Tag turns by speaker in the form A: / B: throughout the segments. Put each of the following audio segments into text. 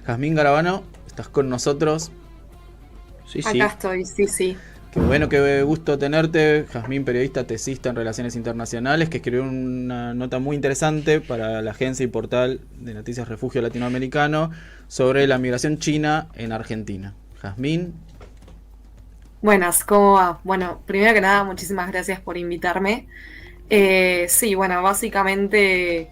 A: Jazmín Garabano, estás con nosotros. Sí,
B: Acá
A: sí.
B: estoy, sí, sí.
A: Qué bueno, qué gusto tenerte. Jazmín, periodista, tesista en Relaciones Internacionales, que escribió una nota muy interesante para la agencia y portal de noticias Refugio Latinoamericano sobre la migración china en Argentina. Jazmín,
B: Buenas, ¿cómo va? Bueno, primero que nada, muchísimas gracias por invitarme. Sí, bueno, básicamente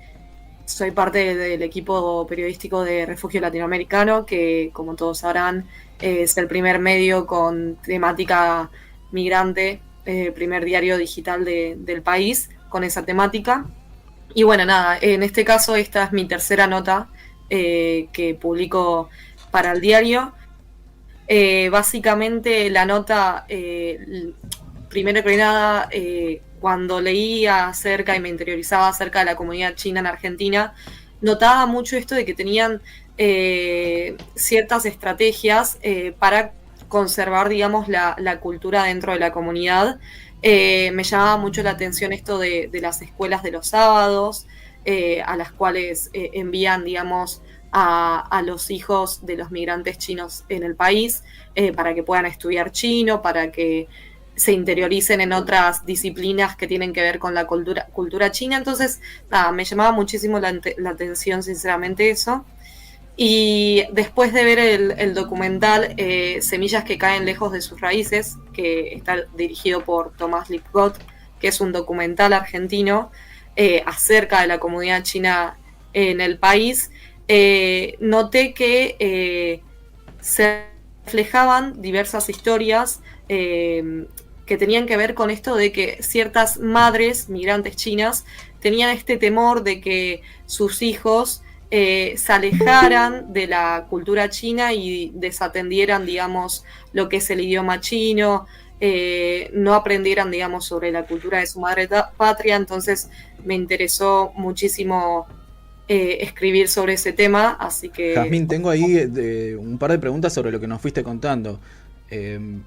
B: soy parte del equipo periodístico de Refugio Latinoamericano, que como todos sabrán es el primer medio con temática migrante, primer diario digital del país con esa temática. Y bueno, nada, en este caso esta es mi tercera nota que publico para el diario. Básicamente la nota, primero que nada, cuando leía acerca y me interiorizaba acerca de la comunidad china en Argentina, notaba mucho esto de que tenían ciertas estrategias para conservar, digamos, la cultura dentro de la comunidad. Me llamaba mucho la atención esto de las escuelas de los sábados, a las cuales envían, digamos, a los hijos de los migrantes chinos en el país para que puedan estudiar chino, para que se interioricen en otras disciplinas que tienen que ver con la cultura china. Entonces, nada, me llamaba muchísimo la atención, sinceramente, eso. Y después de ver el documental Semillas que caen lejos de sus raíces, que está dirigido por Tomás Lipgott, que es un documental argentino acerca de la comunidad china en el país, noté que se reflejaban diversas historias que tenían que ver con esto de que ciertas madres migrantes chinas tenían este temor de que sus hijos se alejaran de la cultura china y desatendieran, digamos, lo que es el idioma chino, no aprendieran, digamos, sobre la cultura de su madre patria. Entonces me interesó muchísimo escribir sobre ese tema, así que
A: Jazmín, tengo ahí un par de preguntas sobre lo que nos fuiste contando. En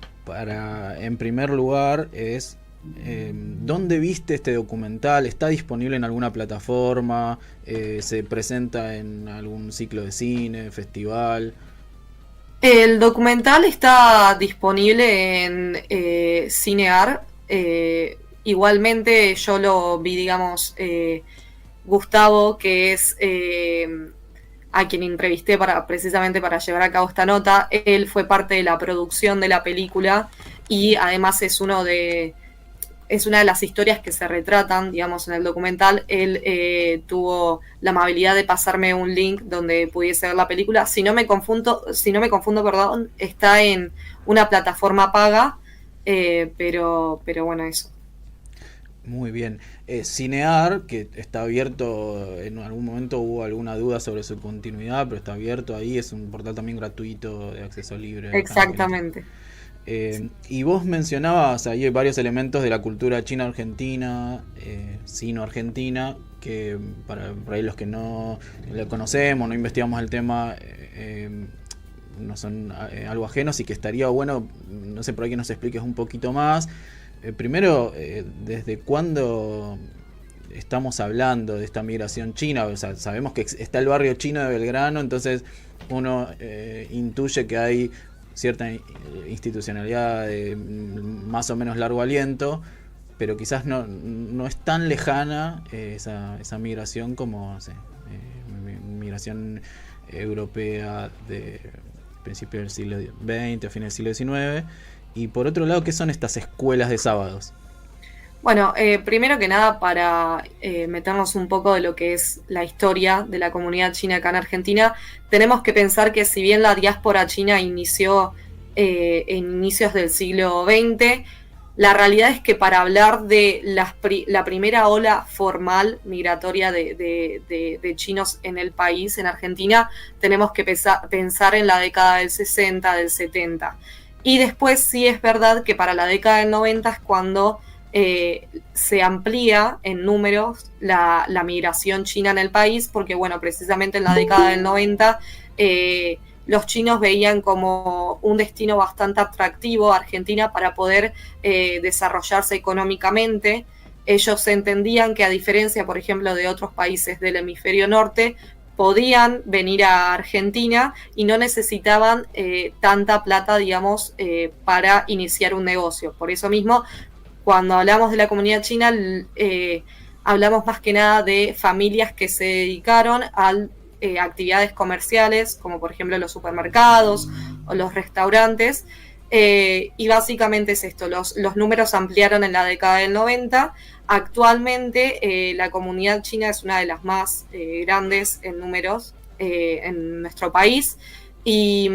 A: primer lugar, ¿dónde viste este documental? ¿Está disponible en alguna plataforma? ¿Se presenta en algún ciclo de cine, festival?
B: el documental está disponible en Cinear. Igualmente yo lo vi, digamos, Gustavo, que es a quien entrevisté precisamente para llevar a cabo esta nota. Él fue parte de la producción de la película y además es una de las historias que se retratan, digamos, en el documental. Él tuvo la amabilidad de pasarme un link donde pudiese ver la película. Si no me confundo, perdón, está en una plataforma paga, pero bueno, eso.
A: Muy bien. Cinear, que está abierto, en algún momento hubo alguna duda sobre su continuidad, pero está abierto ahí, es un portal también gratuito de acceso libre acá en Argentina.
B: Exactamente.
A: Y vos mencionabas ahí varios elementos de la cultura china-argentina, sino-argentina, que para ahí los que no lo conocemos, no investigamos el tema, no son algo ajenos y que estaría bueno, no sé, por ahí que nos expliques un poquito más. Primero, ¿desde cuándo estamos hablando de esta migración china? O sea, sabemos que está el barrio chino de Belgrano, entonces uno intuye que hay cierta institucionalidad de más o menos largo aliento, pero quizás no es tan lejana esa migración como, no sé, migración europea de principios del siglo XX, a fines del siglo XIX. Y por otro lado, ¿qué son estas escuelas de sábados?
B: Bueno, primero que nada, para meternos un poco de lo que es la historia de la comunidad china acá en Argentina, tenemos que pensar que si bien la diáspora china inició en inicios del siglo XX, la realidad es que para hablar de la primera ola formal migratoria de chinos en el país, en Argentina, tenemos que pensar en la década del 60, del 70. Y después sí es verdad que para la década del 90 es cuando se amplía en números la migración china en el país, porque bueno, precisamente en la década del 90 los chinos veían como un destino bastante atractivo a Argentina para poder desarrollarse económicamente. Ellos entendían que a diferencia, por ejemplo, de otros países del hemisferio norte, podían venir a Argentina y no necesitaban tanta plata, digamos, para iniciar un negocio. Por eso mismo, cuando hablamos de la comunidad china, hablamos más que nada de familias que se dedicaron a actividades comerciales, como por ejemplo los supermercados o los restaurantes, y básicamente es esto, los números ampliaron en la década del 90. Actualmente la comunidad china es una de las más grandes en números en nuestro país, y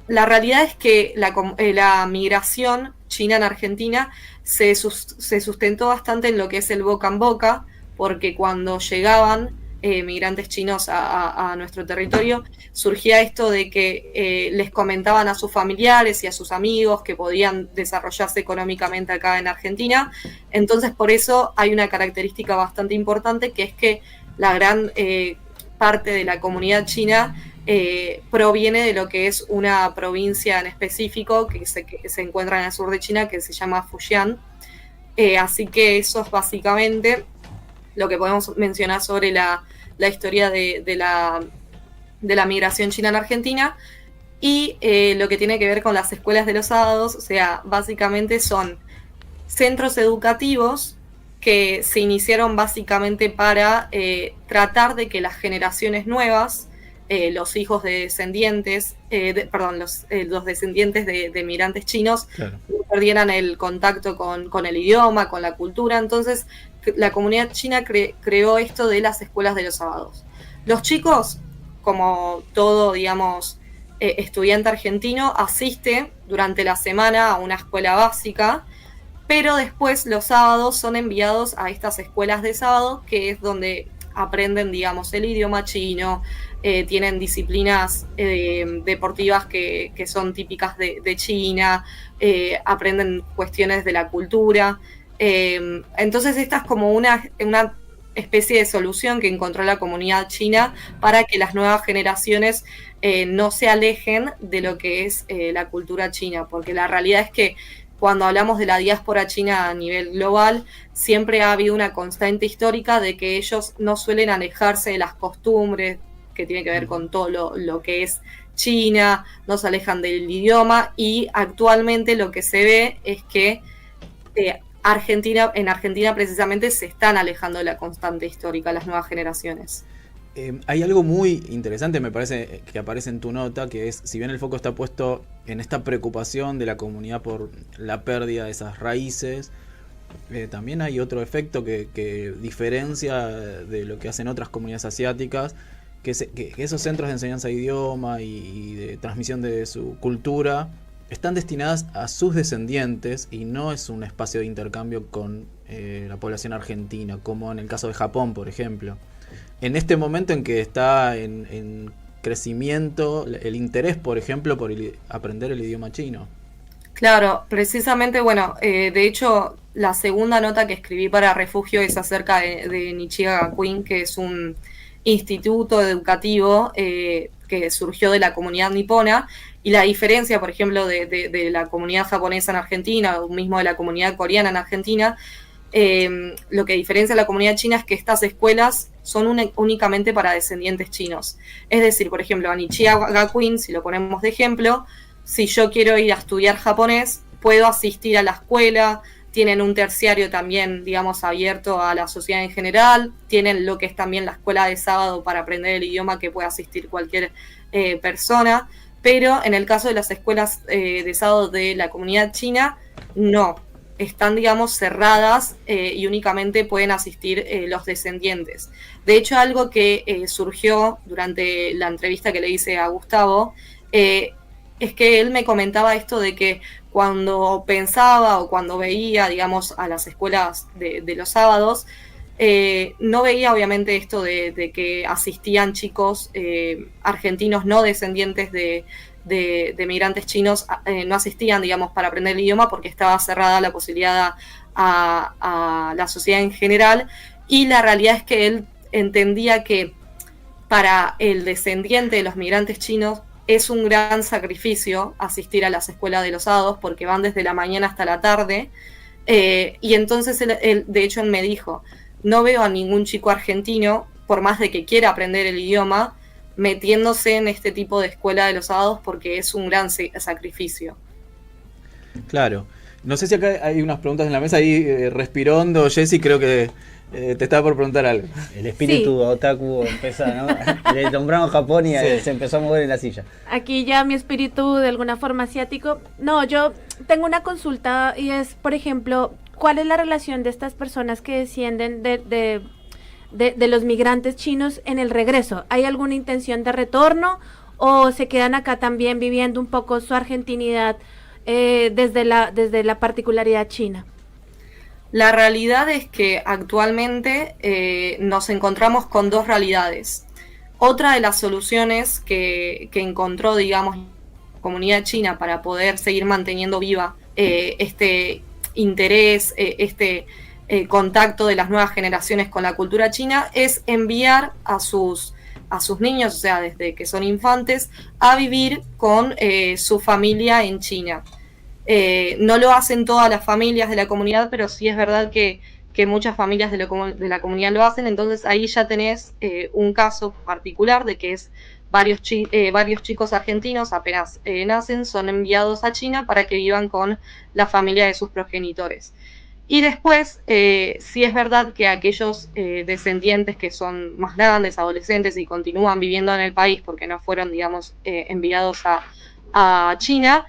B: la realidad es que la migración china en Argentina se sustentó bastante en lo que es el boca en boca, porque cuando llegaban migrantes chinos a nuestro territorio, surgía esto de que les comentaban a sus familiares y a sus amigos que podían desarrollarse económicamente acá en Argentina. Entonces, por eso hay una característica bastante importante, que es que la gran parte de la comunidad china proviene de lo que es una provincia en específico que se encuentra en el sur de China, que se llama Fujian. Así que eso es básicamente lo que podemos mencionar sobre la historia de la migración china en Argentina. Y lo que tiene que ver con las escuelas de los sábados, o sea, básicamente son centros educativos que se iniciaron básicamente para tratar de que las generaciones nuevas, los hijos de descendientes, los descendientes de migrantes chinos, claro, no perdieran el contacto con el idioma, con la cultura. Entonces, la comunidad china creó esto de las escuelas de los sábados. Los chicos, como todo, digamos, estudiante argentino, asiste durante la semana a una escuela básica, pero después los sábados son enviados a estas escuelas de sábado, que es donde aprenden, digamos, el idioma chino, tienen disciplinas deportivas que son típicas de China, aprenden cuestiones de la cultura. Entonces esta es como una especie de solución que encontró la comunidad china para que las nuevas generaciones no se alejen de lo que es la cultura china, porque la realidad es que cuando hablamos de la diáspora china a nivel global, siempre ha habido una constante histórica de que ellos no suelen alejarse de las costumbres que tiene que ver con todo lo que es China, no se alejan del idioma, y actualmente lo que se ve es que en Argentina precisamente se están alejando de la constante histórica las nuevas generaciones.
A: Hay algo muy interesante, me parece, que aparece en tu nota, que es, si bien el foco está puesto en esta preocupación de la comunidad por la pérdida de esas raíces, también hay otro efecto que diferencia de lo que hacen otras comunidades asiáticas, que esos centros de enseñanza de idioma y de transmisión de su cultura están destinadas a sus descendientes y no es un espacio de intercambio con la población argentina, como en el caso de Japón, por ejemplo. En este momento en que está en crecimiento el interés, por ejemplo, por aprender el idioma chino.
B: Claro, precisamente, bueno, de hecho, la segunda nota que escribí para Refugio es acerca de Nichiga Gakuen, que es un instituto educativo que surgió de la comunidad nipona, y la diferencia, por ejemplo, de la comunidad japonesa en Argentina, o mismo de la comunidad coreana en Argentina, lo que diferencia a la comunidad china es que estas escuelas son únicamente para descendientes chinos. Es decir, por ejemplo, a Nichiga Gakuen, si lo ponemos de ejemplo, si yo quiero ir a estudiar japonés, puedo asistir a la escuela. Tienen un terciario también, digamos, abierto a la sociedad en general. Tienen lo que es también la escuela de sábado para aprender el idioma, que puede asistir cualquier persona. Pero en el caso de las escuelas de sábado de la comunidad china, no. Están, digamos, cerradas y únicamente pueden asistir los descendientes. De hecho, algo que surgió durante la entrevista que le hice a Gustavo, es que él me comentaba esto de que cuando pensaba o cuando veía, digamos, a las escuelas de los sábados, no veía obviamente esto de que asistían chicos argentinos no descendientes de migrantes chinos, no asistían, digamos, para aprender el idioma, porque estaba cerrada la posibilidad a la sociedad en general. Y la realidad es que él entendía que para el descendiente de los migrantes chinos es un gran sacrificio asistir a las escuelas de los sábados, porque van desde la mañana hasta la tarde, y entonces él, de hecho, él me dijo: no veo a ningún chico argentino por más de que quiera aprender el idioma, metiéndose en este tipo de escuela de los sábados porque es un gran sacrificio.
A: Claro. No sé si acá hay unas preguntas en la mesa. Ahí respirando, Jessy, creo que te estaba por preguntar algo.
C: El espíritu otaku empieza, ¿no? Le nombramos Japón y se empezó a mover en la silla.
D: Aquí ya mi espíritu de alguna forma asiático. No, yo tengo una consulta y es, por ejemplo, ¿cuál es la relación de estas personas que descienden de los migrantes chinos en el regreso? ¿Hay alguna intención de retorno o se quedan acá también viviendo un poco su argentinidad desde la particularidad china?
B: La realidad es que actualmente nos encontramos con dos realidades. Otra de las soluciones que encontró, digamos, la comunidad china para poder seguir manteniendo viva este interés, contacto de las nuevas generaciones con la cultura china, es enviar a sus niños, o sea, desde que son infantes, a vivir con su familia en China. No lo hacen todas las familias de la comunidad, pero sí es verdad que muchas familias de la comunidad lo hacen. Entonces ahí ya tenés un caso particular de que es varios chicos argentinos apenas nacen, son enviados a China para que vivan con la familia de sus progenitores. Y después, sí es verdad que aquellos descendientes que son más grandes, adolescentes y continúan viviendo en el país porque no fueron, digamos, enviados a China,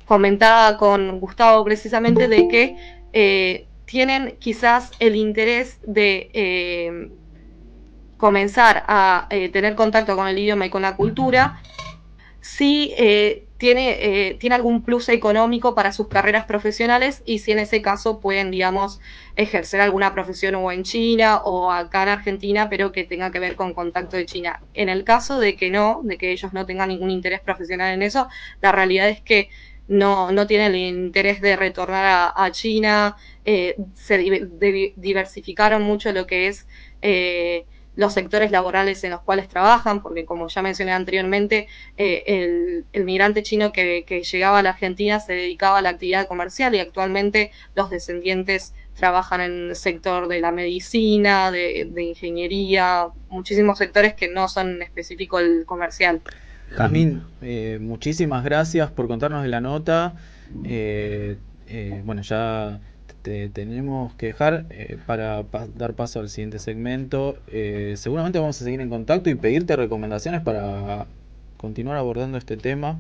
B: comentaba con Gustavo precisamente de que tienen quizás el interés de comenzar a tener contacto con el idioma y con la cultura, si tiene algún plus económico para sus carreras profesionales y si en ese caso pueden, digamos, ejercer alguna profesión o en China o acá en Argentina, pero que tenga que ver con contacto de China. En el caso de que ellos no tengan ningún interés profesional en eso, la realidad es que no tienen el interés de retornar a China. Se diversificaron mucho lo que es los sectores laborales en los cuales trabajan, porque como ya mencioné anteriormente, el migrante chino que llegaba a la Argentina se dedicaba a la actividad comercial y actualmente los descendientes trabajan en el sector de la medicina, de ingeniería, muchísimos sectores que no son en específico el comercial.
A: Jazmín, muchísimas gracias por contarnos de la nota. Bueno, ya te tenemos que dejar para dar paso al siguiente segmento. Seguramente vamos a seguir en contacto y pedirte recomendaciones para continuar abordando este tema.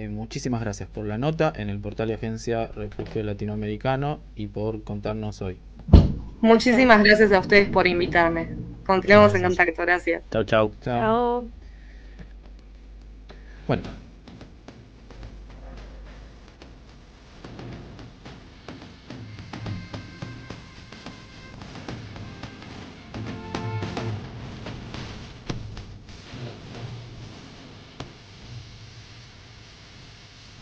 A: Muchísimas gracias por la nota en el portal de Agencia Refugio Latinoamericano y por contarnos hoy.
B: Muchísimas gracias a ustedes por invitarme. Continuamos en contacto, gracias.
C: Chau, chau.
D: Chao.
A: Bueno.